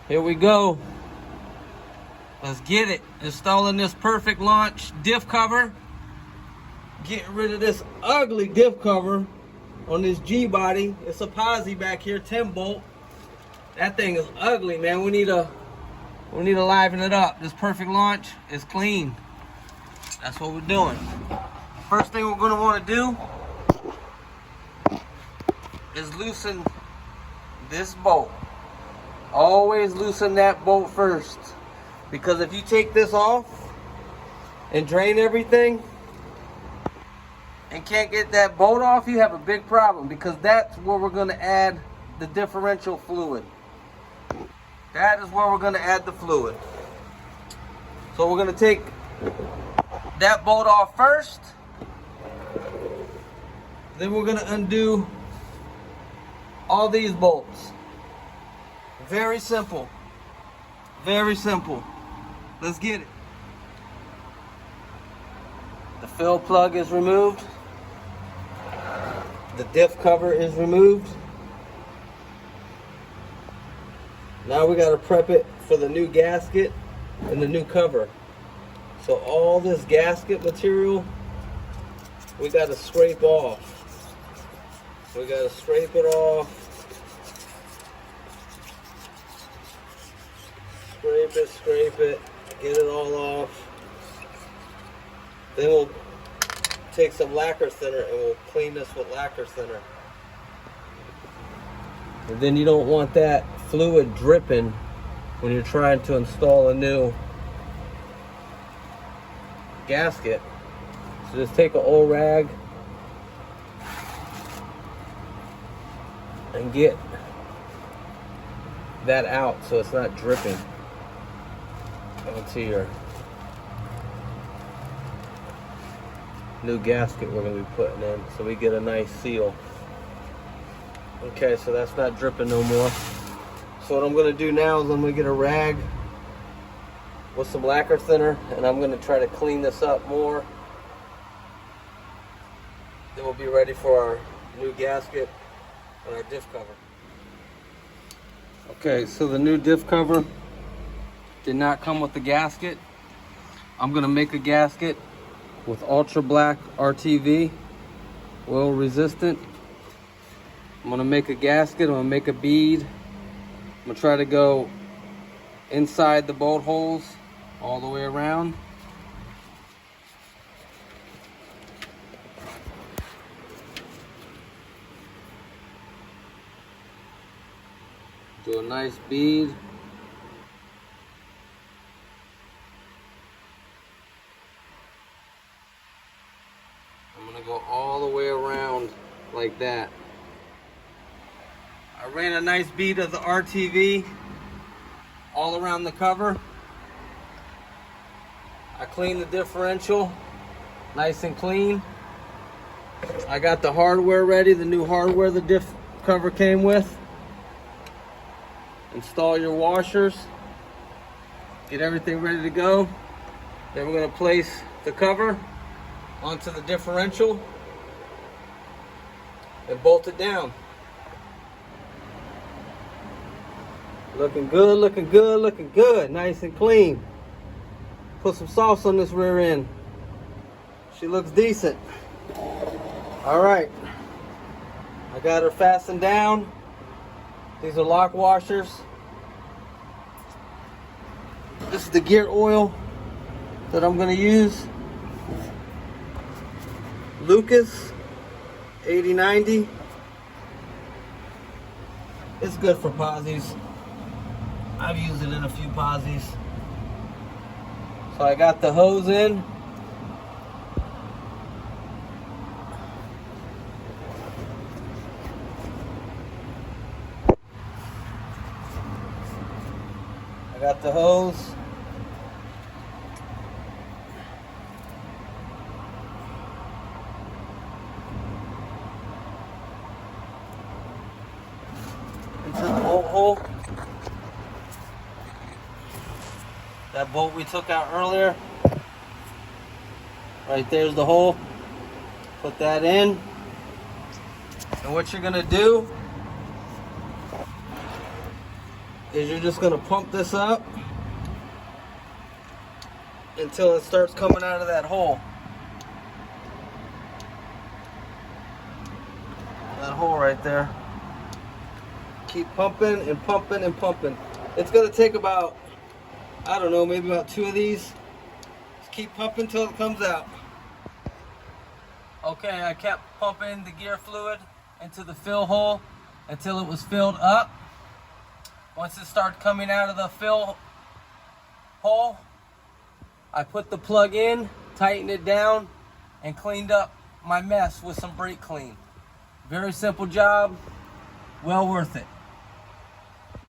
Here we go. Let's get it. Installing this perfect launch diff cover. Getting rid of this ugly diff cover on this G body. It's a posi back here, 10 bolt. That thing is ugly, man. We need to liven it up. This perfect launch is clean. That's what we're doing. First thing we're gonna want to do is loosen this bolt. Always loosen that bolt first, because if you take this off and drain everything and can't get that bolt off, you have a big problem, because that's where we're going to add the differential fluid. That is where we're going to add the fluid. So we're going to take that bolt off first, then we're going to undo all these bolts. Very simple. Very simple. Let's get it. The fill plug is removed. The diff cover is removed. Now we got to prep it for the new gasket and the new cover. So all this gasket material, we got to scrape off. We got to scrape it off. Scrape it, get it all off. Then we'll take some lacquer thinner and we'll clean this with lacquer thinner. And then you don't want that fluid dripping when you're trying to install a new gasket. So just take an old rag and get that out so it's not dripping onto your new gasket we're going to be putting in, so we get a nice seal. Okay, so that's not dripping no more. So what I'm going to do now is I'm going to get a rag with some lacquer thinner, and I'm going to try to clean this up more. Then we'll be ready for our new gasket and our diff cover. Okay, so the new diff cover did not come with the gasket. I'm gonna make a gasket with ultra black RTV, oil resistant. I'm gonna make a gasket, I'm gonna make a bead. I'm gonna try to go inside the bolt holes all the way around. Do a nice bead. I'm gonna go all the way around like that. I ran a nice bead of the RTV all around the cover. I cleaned the differential nice and clean. I got the hardware ready, the new hardware the diff cover came with. Install your washers. Get everything ready to go. Then we're going to place the cover onto the differential and bolt it down. Looking good, looking good, looking good. Nice and clean. Put some sauce on this rear end. She looks decent. All right. I got her fastened down. These are lock washers. This is the gear oil that I'm going to use. Lucas 8090. It's good for posies. I've used it in a few posies. So I got the hose in. I got the hose. Into the bolt hole. That bolt we took out earlier. Right there's the hole. Put that in. And what you're gonna do is you're just gonna pump this up until it starts coming out of that hole. That hole right there. Keep pumping and pumping and pumping. It's gonna take about, I don't know, maybe about 2 of these. Just keep pumping till it comes out. Okay, I kept pumping the gear fluid into the fill hole until it was filled up. Once it started coming out of the fill hole, I put the plug in, tightened it down, and cleaned up my mess with some brake clean. Very simple job, well worth it.